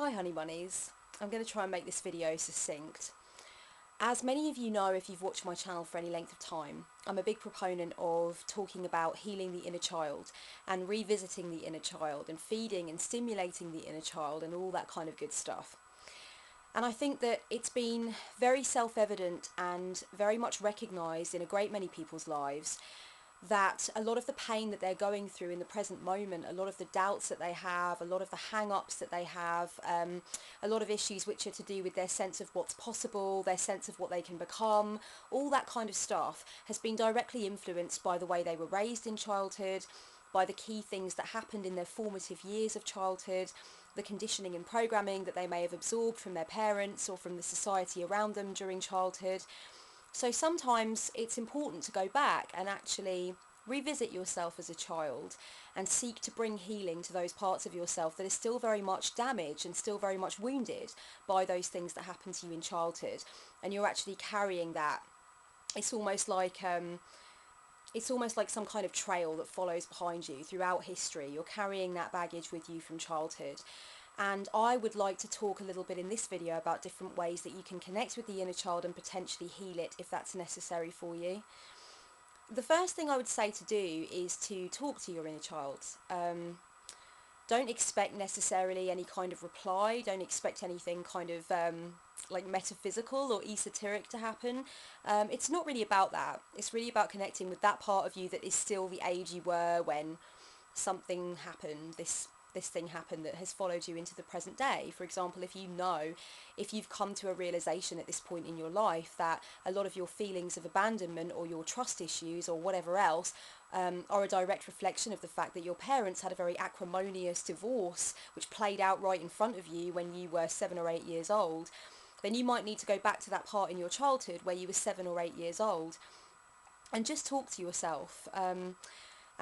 Hi honey bunnies, I'm going to try and make this video succinct. As many of you know if you've watched my channel for any length of time, I'm a big proponent of talking about healing the inner child and revisiting the inner child and feeding and stimulating the inner child and all that kind of good stuff. And I think that it's been very self-evident and very much recognised in a great many people's lives that a lot of the pain that they're going through in the present moment, a lot of the doubts that they have, a lot of the hang-ups that they have, a lot of issues which are to do with their sense of what's possible, their sense of what they can become, all that kind of stuff has been directly influenced by the way they were raised in childhood, by the key things that happened in their formative years of childhood, the conditioning and programming that they may have absorbed from their parents or from the society around them during childhood. So sometimes it's important to go back and actually revisit yourself as a child and seek to bring healing to those parts of yourself that are still very much damaged and still very much wounded by those things that happened to you in childhood, and you're actually carrying that. It's almost like some kind of trail that follows behind you throughout history. You're carrying that baggage with you from childhood. And I would like to talk a little bit in this video about different ways that you can connect with the inner child and potentially heal it if that's necessary for you. The first thing I would say to do is to talk to your inner child. Don't expect necessarily any kind of reply. Don't expect anything kind of like metaphysical or esoteric to happen. It's not really about that. It's really about connecting with that part of you that is still the age you were when something happened, this thing happened that has followed you into the present day. For example, if you've come to a realization at this point in your life that a lot of your feelings of abandonment or your trust issues or whatever else are a direct reflection of the fact that your parents had a very acrimonious divorce which played out right in front of you when you were 7 or 8 years old, then you might need to go back to that part in your childhood where you were 7 or 8 years old and just talk to yourself.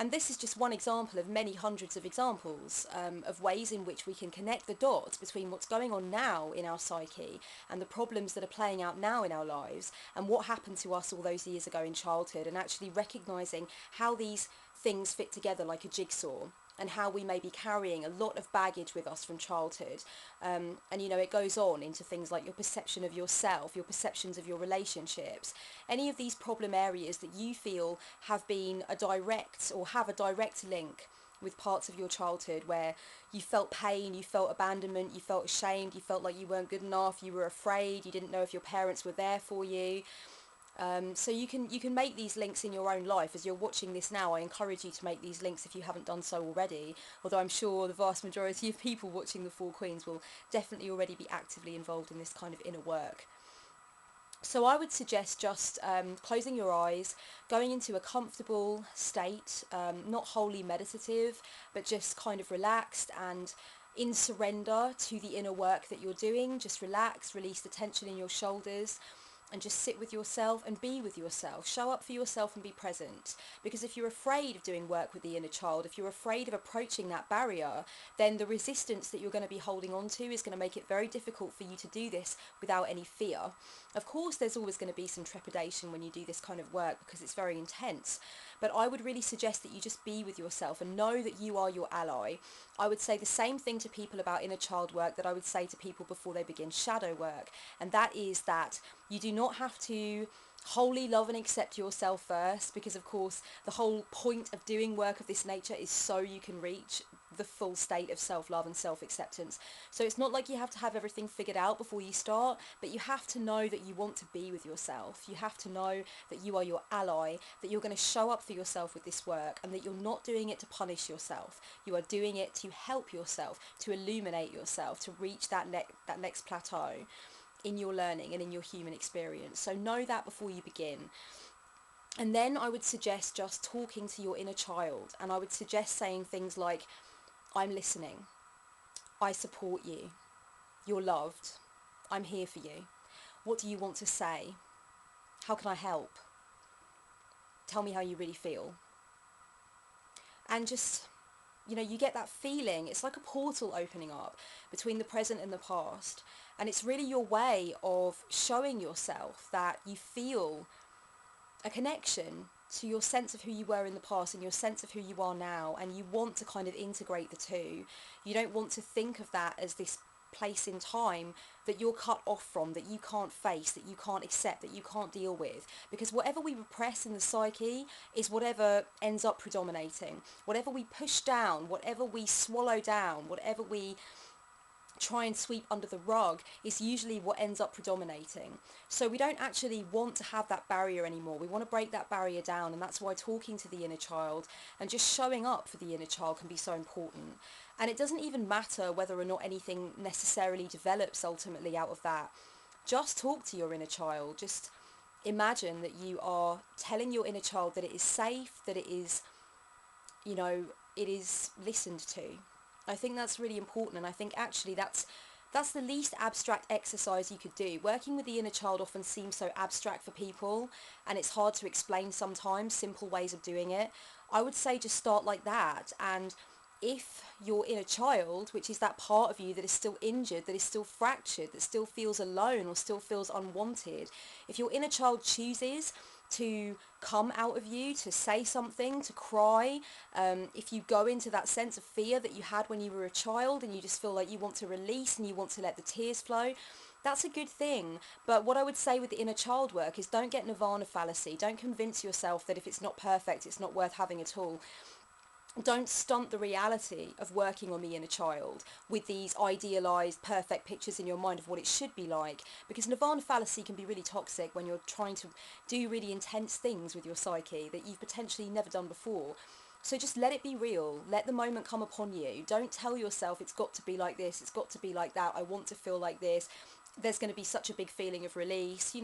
And this is just one example of many hundreds of examples of ways in which we can connect the dots between what's going on now in our psyche and the problems that are playing out now in our lives and what happened to us all those years ago in childhood, and actually recognising how these things fit together like a jigsaw, and how we may be carrying a lot of baggage with us from childhood. And you know, it goes on into things like your perception of yourself, your perceptions of your relationships, any of these problem areas that you feel have been a direct or have a direct link with parts of your childhood where you felt pain, you felt abandonment, you felt ashamed, you felt like you weren't good enough, you were afraid, you didn't know if your parents were there for you. So you can make these links in your own life. As you're watching this now, I encourage you to make these links if you haven't done so already, although I'm sure the vast majority of people watching the Four Queens will definitely already be actively involved in this kind of inner work. So I would suggest just closing your eyes, going into a comfortable state, not wholly meditative, but just kind of relaxed and in surrender to the inner work that you're doing. Just relax, release the tension in your shoulders, and just sit with yourself and be with yourself. Show up for yourself and be present. Because if you're afraid of doing work with the inner child, if you're afraid of approaching that barrier, then the resistance that you're going to be holding on to is going to make it very difficult for you to do this without any fear. Of course, there's always going to be some trepidation when you do this kind of work because it's very intense. But I would really suggest that you just be with yourself and know that you are your ally. I would say the same thing to people about inner child work that I would say to people before they begin shadow work. And that is that you do not have to wholly love and accept yourself first, because of course the whole point of doing work of this nature is so you can reach the full state of self-love and self-acceptance. So it's not like you have to have everything figured out before you start, but you have to know that you want to be with yourself. You have to know that you are your ally, that you're going to show up for yourself with this work, and that you're not doing it to punish yourself. You are doing it to help yourself, to illuminate yourself, to reach that next plateau in your learning and in your human experience. So know that before you begin. And then I would suggest just talking to your inner child, and I would suggest saying things like, I'm listening, I support you, you're loved, I'm here for you, what do you want to say, how can I help, tell me how you really feel. And just, you know, you get that feeling, it's like a portal opening up between the present and the past. And it's really your way of showing yourself that you feel a connection to your sense of who you were in the past and your sense of who you are now, and you want to kind of integrate the two. You don't want to think of that as this place in time that you're cut off from, that you can't face, that you can't accept, that you can't deal with. Because whatever we repress in the psyche is whatever ends up predominating. Whatever we push down, whatever we swallow down, whatever we try and sweep under the rug is usually what ends up predominating. So we don't actually want to have that barrier anymore. We want to break that barrier down, and that's why talking to the inner child and just showing up for the inner child can be so important. And it doesn't even matter whether or not anything necessarily develops ultimately out of that. Just talk to your inner child. Just imagine that you are telling your inner child that it is safe, that it is, it is listened to. I think that's really important, and I think actually that's the least abstract exercise you could do. Working with the inner child often seems so abstract for people, and it's hard to explain sometimes, simple ways of doing it. I would say just start like that, and if your inner child, which is that part of you that is still injured, that is still fractured, that still feels alone or still feels unwanted, if your inner child chooses to come out of you, to say something, to cry, if you go into that sense of fear that you had when you were a child and you just feel like you want to release and you want to let the tears flow, that's a good thing. But what I would say with the inner child work is don't get nirvana fallacy. Don't convince yourself that if it's not perfect, it's not worth having at all. Don't stunt the reality of working on the inner child with these idealized perfect pictures in your mind of what it should be like, because nirvana fallacy can be really toxic when you're trying to do really intense things with your psyche that you've potentially never done before. So just let it be real. Let the moment come upon you. Don't tell yourself it's got to be like this, it's got to be like that, I want to feel like this, there's going to be such a big feeling of release.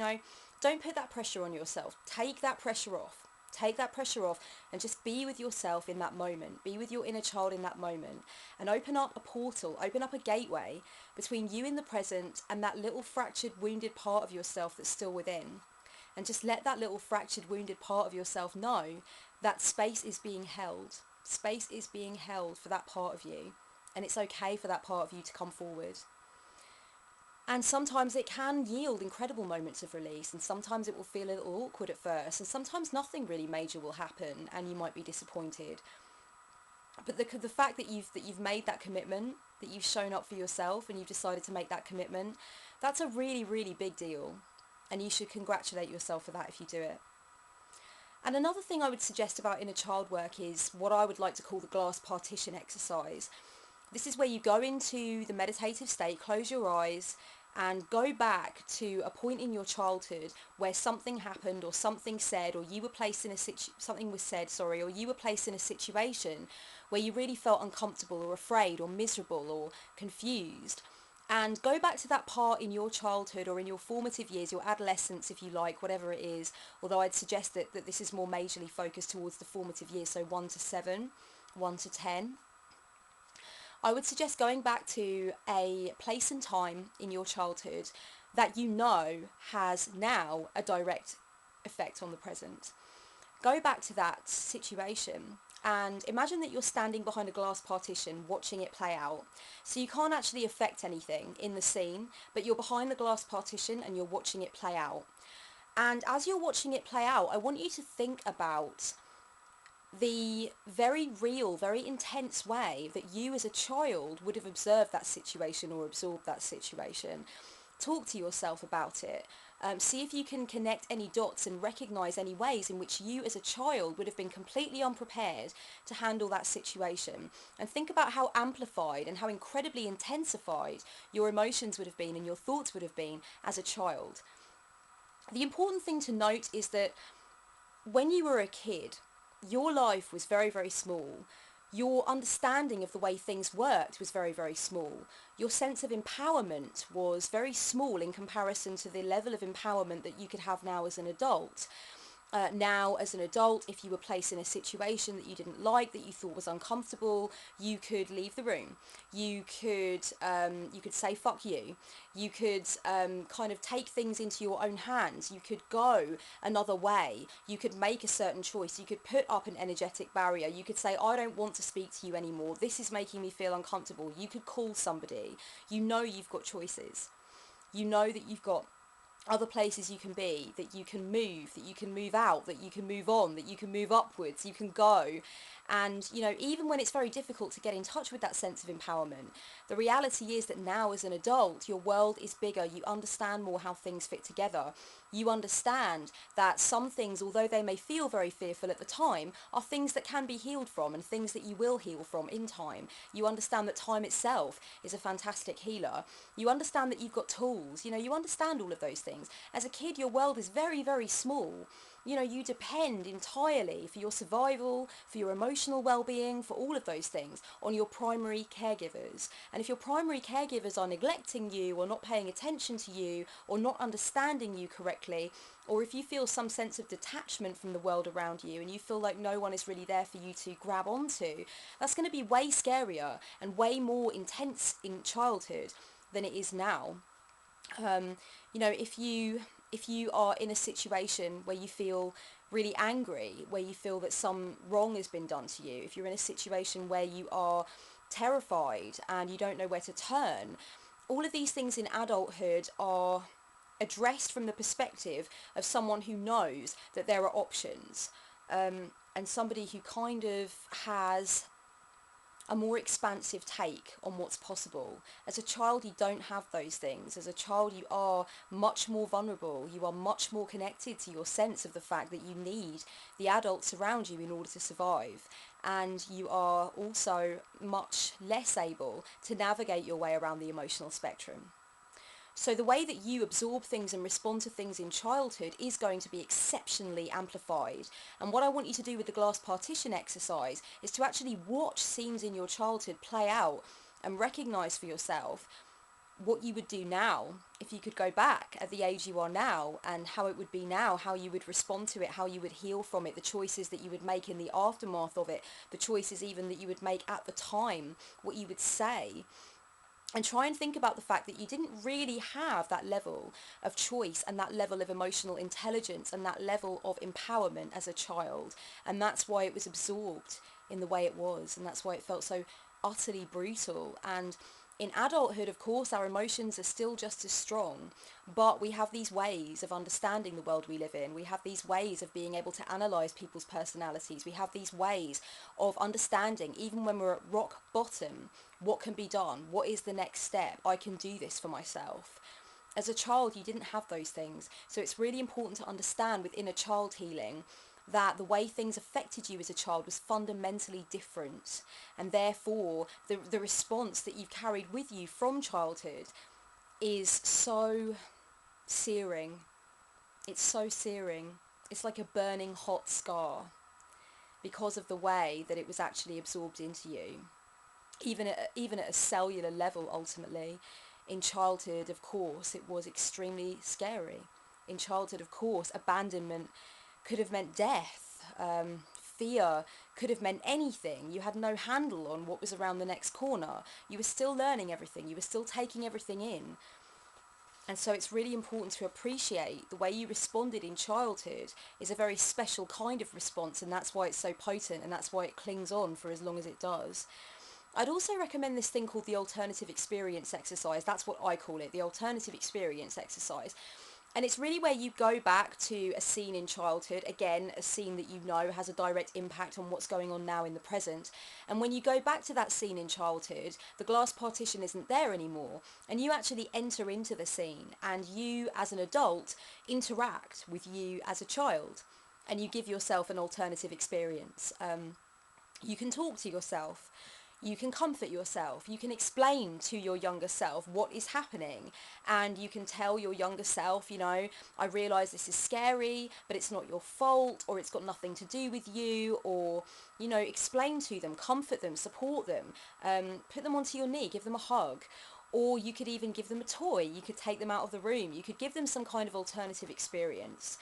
Don't put that pressure on yourself. Take that pressure off. Take that pressure off and just be with yourself in that moment. Be with your inner child in that moment, and open up a portal, open up a gateway between you in the present and that little fractured, wounded part of yourself that's still within. And just let that little fractured, wounded part of yourself know that space is being held. Space is being held for that part of you, and it's okay for that part of you to come forward. And sometimes it can yield incredible moments of release, and sometimes it will feel a little awkward at first, and sometimes nothing really major will happen and you might be disappointed. But the fact that you've made that commitment, that you've shown up for yourself and you've decided to make that commitment, that's a really, really big deal, and you should congratulate yourself for that if you do it. And another thing I would suggest about inner child work is what I would like to call the glass partition exercise. This is where you go into the meditative state, close your eyes, and go back to a point in your childhood where something happened or something said, or you were placed in or you were placed in a situation where you really felt uncomfortable or afraid or miserable or confused. And go back to that part in your childhood or in your formative years, your adolescence if you like, whatever it is, although I'd suggest that this is more majorly focused towards the formative years, so 1 to 7, 1 to 10. I would suggest going back to a place and time in your childhood that you know has now a direct effect on the present. Go back to that situation and imagine that you're standing behind a glass partition watching it play out. So you can't actually affect anything in the scene, but you're behind the glass partition and you're watching it play out. And as you're watching it play out, I want you to think about the very real, very intense way that you as a child would have observed that situation or absorbed that situation. Talk to yourself about it. See if you can connect any dots and recognise any ways in which you as a child would have been completely unprepared to handle that situation. And think about how amplified and how incredibly intensified your emotions would have been and your thoughts would have been as a child. The important thing to note is that when you were a kid, your life was very, very small. Your understanding of the way things worked was very, very small. Your sense of empowerment was very small in comparison to the level of empowerment that you could have now as an adult. Now, as an adult, if you were placed in a situation that you didn't like, that you thought was uncomfortable, you could leave the room. You could say fuck you. You could kind of take things into your own hands. You could go another way. You could make a certain choice. You could put up an energetic barrier. You could say, I don't want to speak to you anymore. This is making me feel uncomfortable. You could call somebody. You know you've got choices. You know that you've got other places you can be, that you can move out, that you can move on, that you can move upwards, you can go. And, you know, even when it's very difficult to get in touch with that sense of empowerment, the reality is that now as an adult, your world is bigger. You understand more how things fit together. You understand that some things, although they may feel very fearful at the time, are things that can be healed from and things that you will heal from in time. You understand that time itself is a fantastic healer. You understand that you've got tools. You know, you understand all of those things. As a kid, your world is very, very small. You know, you depend entirely for your survival, for your emotional well-being, for all of those things on your primary caregivers. And if your primary caregivers are neglecting you or not paying attention to you or not understanding you correctly, or if you feel some sense of detachment from the world around you and you feel like no one is really there for you to grab onto, that's going to be way scarier and way more intense in childhood than it is now. You know, if you are in a situation where you feel really angry, where you feel that some wrong has been done to you, if you're in a situation where you are terrified and you don't know where to turn, all of these things in adulthood are addressed from the perspective of someone who knows that there are options, and somebody who kind of has a more expansive take on what's possible. As a child, you don't have those things. As a child, you are much more vulnerable. You are much more connected to your sense of the fact that you need the adults around you in order to survive. And you are also much less able to navigate your way around the emotional spectrum. So the way that you absorb things and respond to things in childhood is going to be exceptionally amplified. And what I want you to do with the glass partition exercise is to actually watch scenes in your childhood play out and recognize for yourself what you would do now if you could go back at the age you are now, and how it would be now, how you would respond to it, how you would heal from it, the choices that you would make in the aftermath of it, the choices even that you would make at the time, what you would say. And try and think about the fact that you didn't really have that level of choice and that level of emotional intelligence and that level of empowerment as a child. And that's why it was absorbed in the way it was. And that's why it felt so utterly brutal. And in adulthood, of course, our emotions are still just as strong, but we have these ways of understanding the world we live in. We have these ways of being able to analyze people's personalities. We have these ways of understanding, even when we're at rock bottom, what can be done? What is the next step? I can do this for myself. As a child, you didn't have those things. So it's really important to understand with inner child healing that the way things affected you as a child was fundamentally different, and therefore the response that you've carried with you from childhood is so searing. It's so searing. It's like a burning hot scar because of the way that it was actually absorbed into you, even at a cellular level. Ultimately, in childhood, of course, it was extremely scary. In childhood, of course, abandonment could have meant death. Fear could have meant anything. You had no handle on what was around the next corner. You were still learning everything. You were still taking everything in. And so it's really important to appreciate the way you responded in childhood is a very special kind of response, and that's why it's so potent, and that's why it clings on for as long as it does. I'd also recommend this thing called the alternative experience exercise. That's what I call it, the alternative experience exercise. And it's really where you go back to a scene in childhood, again, a scene that you know has a direct impact on what's going on now in the present. And when you go back to that scene in childhood, the glass partition isn't there anymore. And you actually enter into the scene, and you, as an adult, interact with you as a child. And you give yourself an alternative experience. You can talk to yourself. You can comfort yourself. You can explain to your younger self what is happening, and you can tell your younger self, you know, I realise this is scary, but it's not your fault, or it's got nothing to do with you, or, you know, explain to them, comfort them, support them, put them onto your knee, give them a hug. Or you could even give them a toy. You could take them out of the room. You could give them some kind of alternative experience.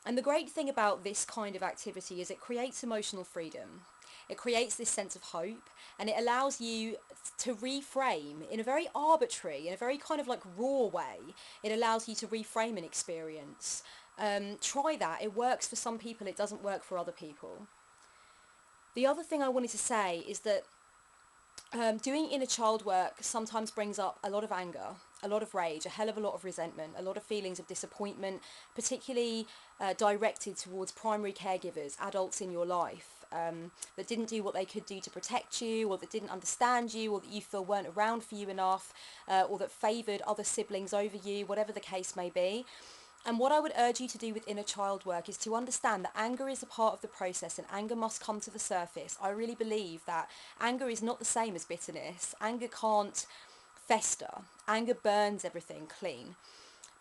And the great thing about this kind of activity is it creates emotional freedom. It creates this sense of hope, and it allows you to reframe in a very arbitrary, in a very kind of like raw way. It allows you to reframe an experience. Try that. It works for some people. It doesn't work for other people. The other thing I wanted to say is that Doing inner child work sometimes brings up a lot of anger, a lot of rage, a hell of a lot of resentment, a lot of feelings of disappointment, particularly directed towards primary caregivers, adults in your life, that didn't do what they could do to protect you, or that didn't understand you, or that you feel weren't around for you enough, or that favoured other siblings over you, whatever the case may be. And what I would urge you to do with inner child work is to understand that anger is a part of the process and anger must come to the surface. I really believe that anger is not the same as bitterness. Anger can't fester. Anger burns everything clean.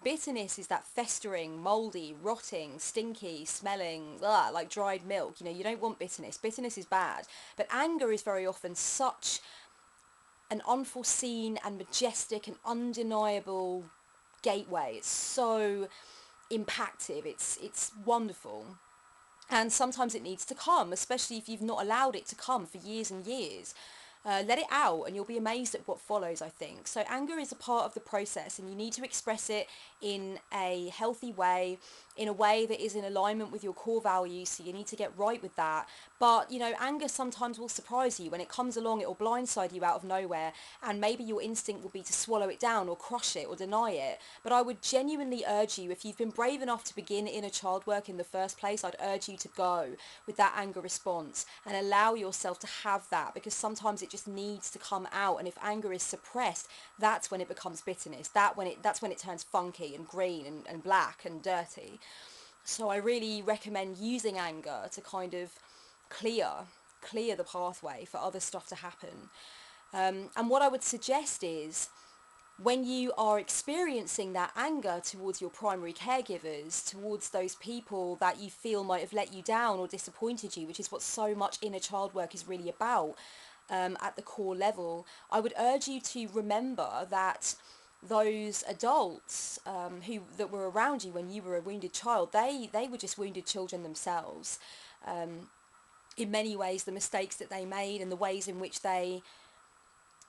Bitterness is that festering, mouldy, rotting, stinky, smelling, like dried milk. You don't want bitterness. Bitterness is bad. But anger is very often such an unforeseen and majestic and undeniable gateway. It's so impactful. It's wonderful. And sometimes it needs to come, especially if you've not allowed it to come for years and years. Let it out and you'll be amazed at what follows, I think. So anger is a part of the process and you need to express it in a healthy way, in a way that is in alignment with your core values, so you need to get right with that. But, anger sometimes will surprise you. When it comes along, it will blindside you out of nowhere, and maybe your instinct will be to swallow it down or crush it or deny it. But I would genuinely urge you, if you've been brave enough to begin inner child work in the first place, I'd urge you to go with that anger response and allow yourself to have that, because sometimes it just needs to come out. And if anger is suppressed, that's when it becomes bitterness. That's when it turns funky and green and black and dirty. So I really recommend using anger to kind of clear the pathway for other stuff to happen. And what I would suggest is, when you are experiencing that anger towards your primary caregivers, towards those people that you feel might have let you down or disappointed you, which is what so much inner child work is really about, at the core level, I would urge you to remember that those adults that were around you when you were a wounded child, they were just wounded children themselves. In many ways, the mistakes that they made and the ways in which they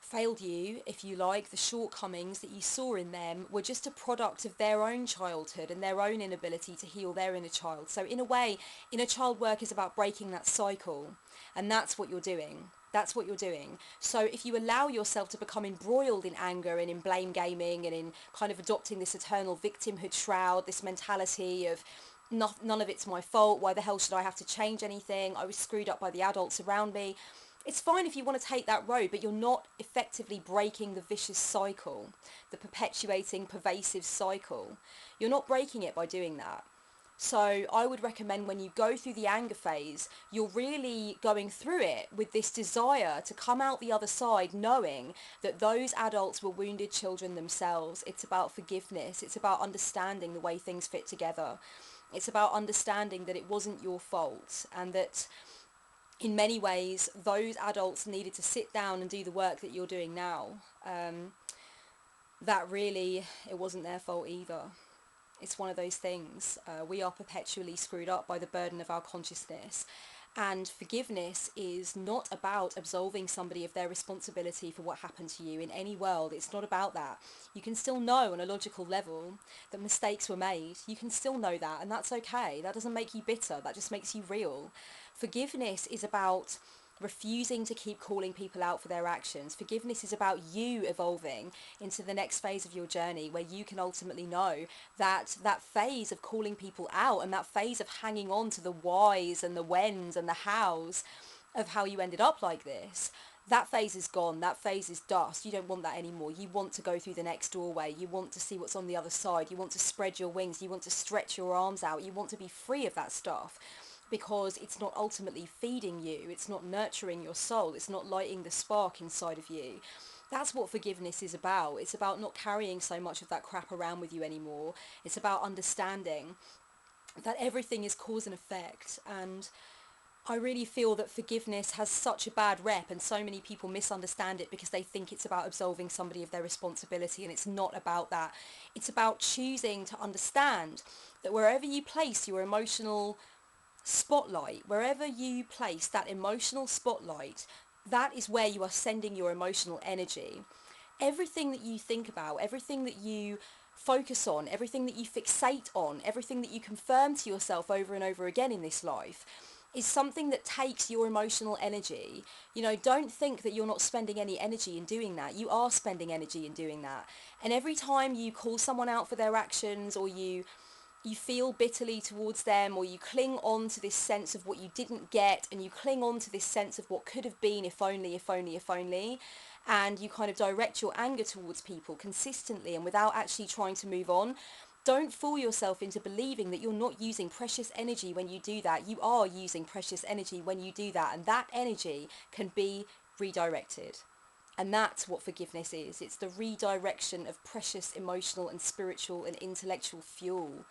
failed you, if you like, the shortcomings that you saw in them were just a product of their own childhood and their own inability to heal their inner child. So in a way, inner child work is about breaking that cycle, and that's what you're doing. That's what you're doing. So if you allow yourself to become embroiled in anger and in blame gaming and in kind of adopting this eternal victimhood shroud, this mentality of none of it's my fault, why the hell should I have to change anything, I was screwed up by the adults around me. It's fine if you want to take that road, but you're not effectively breaking the vicious cycle, the perpetuating, pervasive cycle. You're not breaking it by doing that. So I would recommend, when you go through the anger phase, you're really going through it with this desire to come out the other side knowing that those adults were wounded children themselves. It's about forgiveness. It's about understanding the way things fit together. It's about understanding that it wasn't your fault, and that in many ways those adults needed to sit down and do the work that you're doing now. That really, it wasn't their fault either. It's one of those things. We are perpetually screwed up by the burden of our consciousness. And forgiveness is not about absolving somebody of their responsibility for what happened to you in any world. It's not about that. You can still know on a logical level that mistakes were made. You can still know that, and that's okay. That doesn't make you bitter. That just makes you real. Forgiveness is about refusing to keep calling people out for their actions. Forgiveness is about you evolving into the next phase of your journey, where you can ultimately know that that phase of calling people out and that phase of hanging on to the whys and the whens and the hows of how you ended up like this, that phase is gone. That phase is dust. You don't want that anymore. You want to go through the next doorway. You want to see what's on the other side. You want to spread your wings. You want to stretch your arms out. You want to be free of that stuff, because it's not ultimately feeding you. It's not nurturing your soul. It's not lighting the spark inside of you. That's what forgiveness is about. It's about not carrying so much of that crap around with you anymore. It's about understanding that everything is cause and effect. And I really feel that forgiveness has such a bad rep, and so many people misunderstand it because they think it's about absolving somebody of their responsibility, and it's not about that. It's about choosing to understand that wherever you place your emotional spotlight, wherever you place that emotional spotlight, that is where you are sending your emotional energy. Everything that you think about, everything that you focus on, everything that you fixate on, everything that you confirm to yourself over and over again in this life, is something that takes your emotional energy. You know, don't think that you're not spending any energy in doing that. You are spending energy in doing that. And every time you call someone out for their actions, or you feel bitterly towards them, or you cling on to this sense of what you didn't get, and you cling on to this sense of what could have been, if only, if only, if only, and you kind of direct your anger towards people consistently and without actually trying to move on, don't fool yourself into believing that you're not using precious energy when you do that. You are using precious energy when you do that, and that energy can be redirected. And that's what forgiveness is. It's the redirection of precious emotional and spiritual and intellectual fuel.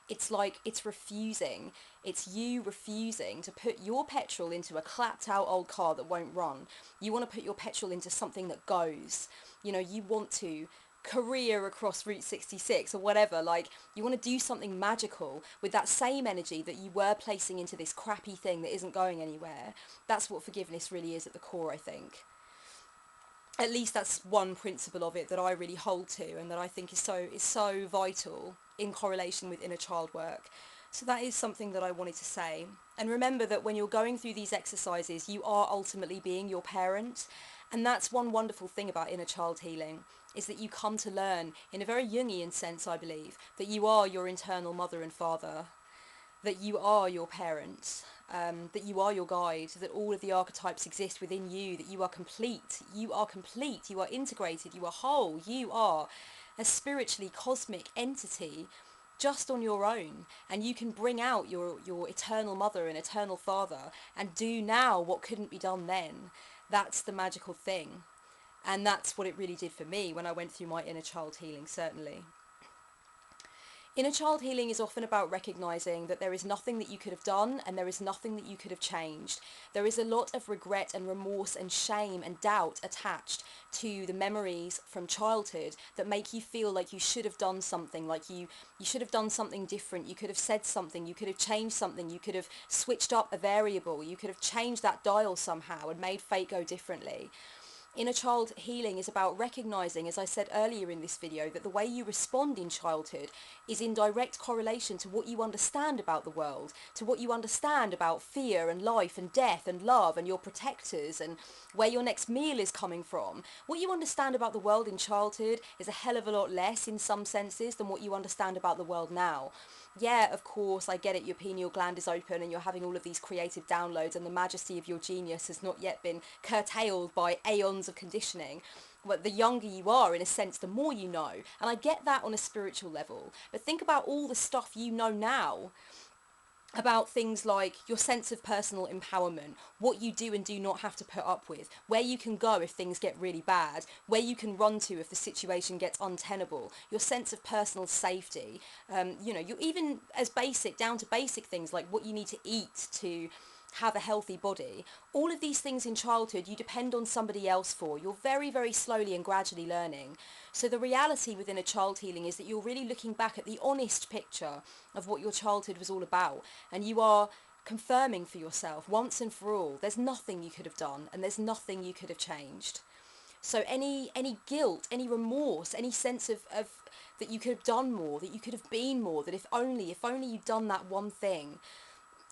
It's like, it's refusing. It's you refusing to put your petrol into a clapped out old car that won't run. You want to put your petrol into something that goes. You know, you want to career across Route 66 or whatever. Like, you want to do something magical with that same energy that you were placing into this crappy thing that isn't going anywhere. That's what forgiveness really is at the core, I think. At least that's one principle of it that I really hold to, and that I think is so vital in correlation with inner child work. So that is something that I wanted to say. And remember that when you're going through these exercises, you are ultimately being your parent. And that's one wonderful thing about inner child healing, is that you come to learn, in a very Jungian sense, I believe, that you are your internal mother and father, that you are your parent, that you are your guide, that all of the archetypes exist within you, that you are complete, you are complete, you are integrated, you are whole, you are a spiritually cosmic entity just on your own, and you can bring out your eternal mother and eternal father and do now what couldn't be done then. That's the magical thing, and that's what it really did for me when I went through my inner child healing, certainly. Inner child healing is often about recognising that there is nothing that you could have done, and there is nothing that you could have changed. There is a lot of regret and remorse and shame and doubt attached to the memories from childhood that make you feel like you should have done something, like you should have done something different, you could have said something, you could have changed something, you could have switched up a variable, you could have changed that dial somehow and made fate go differently. Inner child healing is about recognising, as I said earlier in this video, that the way you respond in childhood is in direct correlation to what you understand about the world, to what you understand about fear and life and death and love and your protectors and where your next meal is coming from. What you understand about the world in childhood is a hell of a lot less in some senses than what you understand about the world now. Yeah, of course, I get it, your pineal gland is open and you're having all of these creative downloads and the majesty of your genius has not yet been curtailed by aeons of conditioning. But the younger you are, in a sense, the more you know. And I get that on a spiritual level. But think about all the stuff you know now about things like your sense of personal empowerment, what you do and do not have to put up with, where you can go if things get really bad, where you can run to if the situation gets untenable, your sense of personal safety, you know, you're even as basic, down to basic things like what you need to eat to have a healthy body. All of these things in childhood you depend on somebody else for. You're very, very slowly and gradually learning. So the reality within a child healing is that you're really looking back at the honest picture of what your childhood was all about, and you are confirming for yourself once and for all there's nothing you could have done and there's nothing you could have changed. So any guilt, any remorse, any sense of that you could have done more, that you could have been more, that if only you'd done that one thing.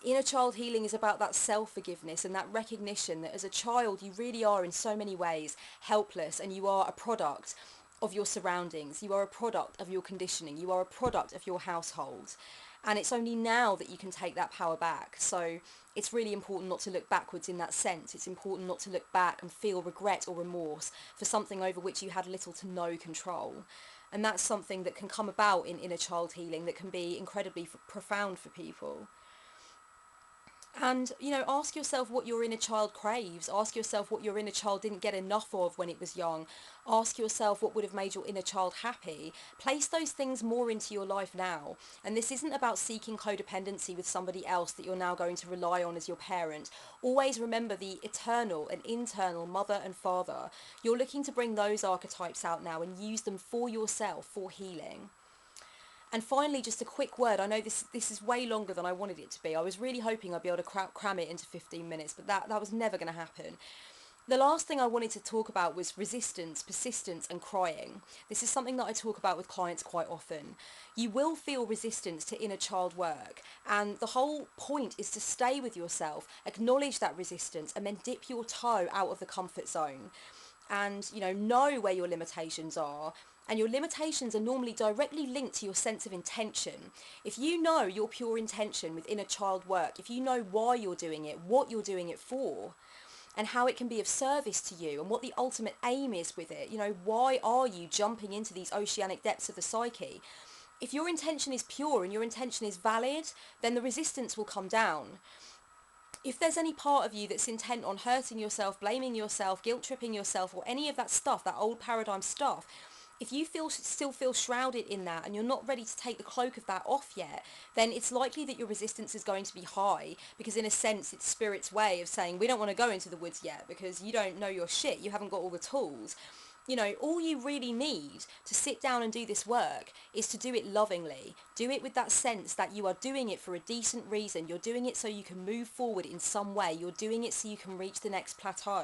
Inner child healing is about that self-forgiveness and that recognition that as a child you really are in so many ways helpless, and you are a product of your surroundings, you are a product of your conditioning, you are a product of your household, and it's only now that you can take that power back. So it's really important not to look backwards in that sense. It's important not to look back and feel regret or remorse for something over which you had little to no control. And that's something that can come about in inner child healing that can be incredibly profound for people. And, you know, ask yourself what your inner child craves. Ask yourself what your inner child didn't get enough of when it was young. Ask yourself what would have made your inner child happy. Place those things more into your life now. And this isn't about seeking codependency with somebody else that you're now going to rely on as your parent. Always remember the eternal and internal mother and father. You're looking to bring those archetypes out now and use them for yourself, for healing. And finally, just a quick word. I know this is way longer than I wanted it to be. I was really hoping I'd be able to cram it into 15 minutes, but that was never going to happen. The last thing I wanted to talk about was resistance, persistence, and crying. This is something that I talk about with clients quite often. You will feel resistance to inner child work, and the whole point is to stay with yourself, acknowledge that resistance, and then dip your toe out of the comfort zone. And, know where your limitations are. And your limitations are normally directly linked to your sense of intention. If you know your pure intention with inner child work, if you know why you're doing it, what you're doing it for, and how it can be of service to you and what the ultimate aim is with it. Why are you jumping into these oceanic depths of the psyche? If your intention is pure and your intention is valid, then the resistance will come down. If there's any part of you that's intent on hurting yourself, blaming yourself, guilt tripping yourself, or any of that stuff, that old paradigm stuff, if you still feel shrouded in that and you're not ready to take the cloak of that off yet, then it's likely that your resistance is going to be high, because in a sense it's spirit's way of saying, we don't want to go into the woods yet because you don't know your shit, you haven't got all the tools. All you really need to sit down and do this work is to do it lovingly. Do it with that sense that you are doing it for a decent reason. You're doing it so you can move forward in some way. You're doing it so you can reach the next plateau.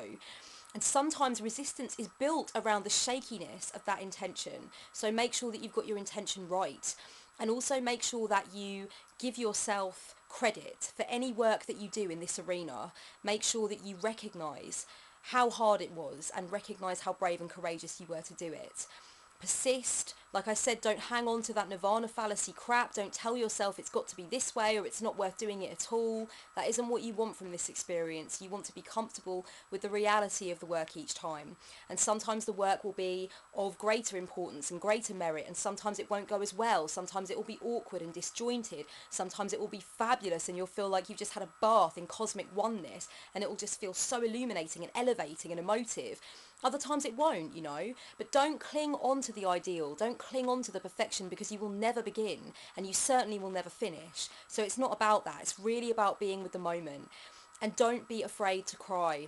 And sometimes resistance is built around the shakiness of that intention. So make sure that you've got your intention right. And also make sure that you give yourself credit for any work that you do in this arena. Make sure that you recognise how hard it was and recognise how brave and courageous you were to do it. Persist. Like I said, don't hang on to that nirvana fallacy crap. Don't tell yourself it's got to be this way or it's not worth doing it at all. That isn't what you want from this experience. You want to be comfortable with the reality of the work each time. And sometimes the work will be of greater importance and greater merit, and sometimes it won't go as well. Sometimes it will be awkward and disjointed. Sometimes it will be fabulous and you'll feel like you've just had a bath in cosmic oneness, and it will just feel so illuminating and elevating and emotive. Other times it won't, but don't cling on to the ideal. Don't cling on to the perfection, because you will never begin and you certainly will never finish. So it's not about that. It's really about being with the moment. And don't be afraid to cry.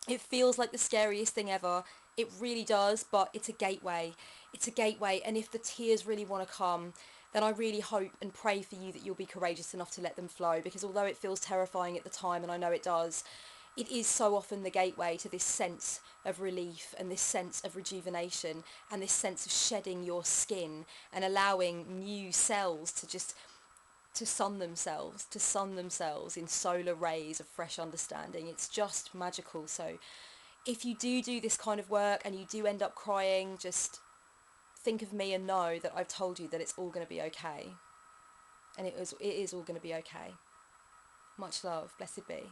It feels like the scariest thing ever. It really does, but it's a gateway. It's a gateway. And if the tears really want to come, then I really hope and pray for you that you'll be courageous enough to let them flow, because although it feels terrifying at the time, and I know it does, it is so often the gateway to this sense of relief and this sense of rejuvenation and this sense of shedding your skin and allowing new cells to sun themselves in solar rays of fresh understanding. It's just magical. So if you do this kind of work and you do end up crying, just think of me and know that I've told you that it's all going to be okay. And it is all going to be okay. Much love. Blessed be.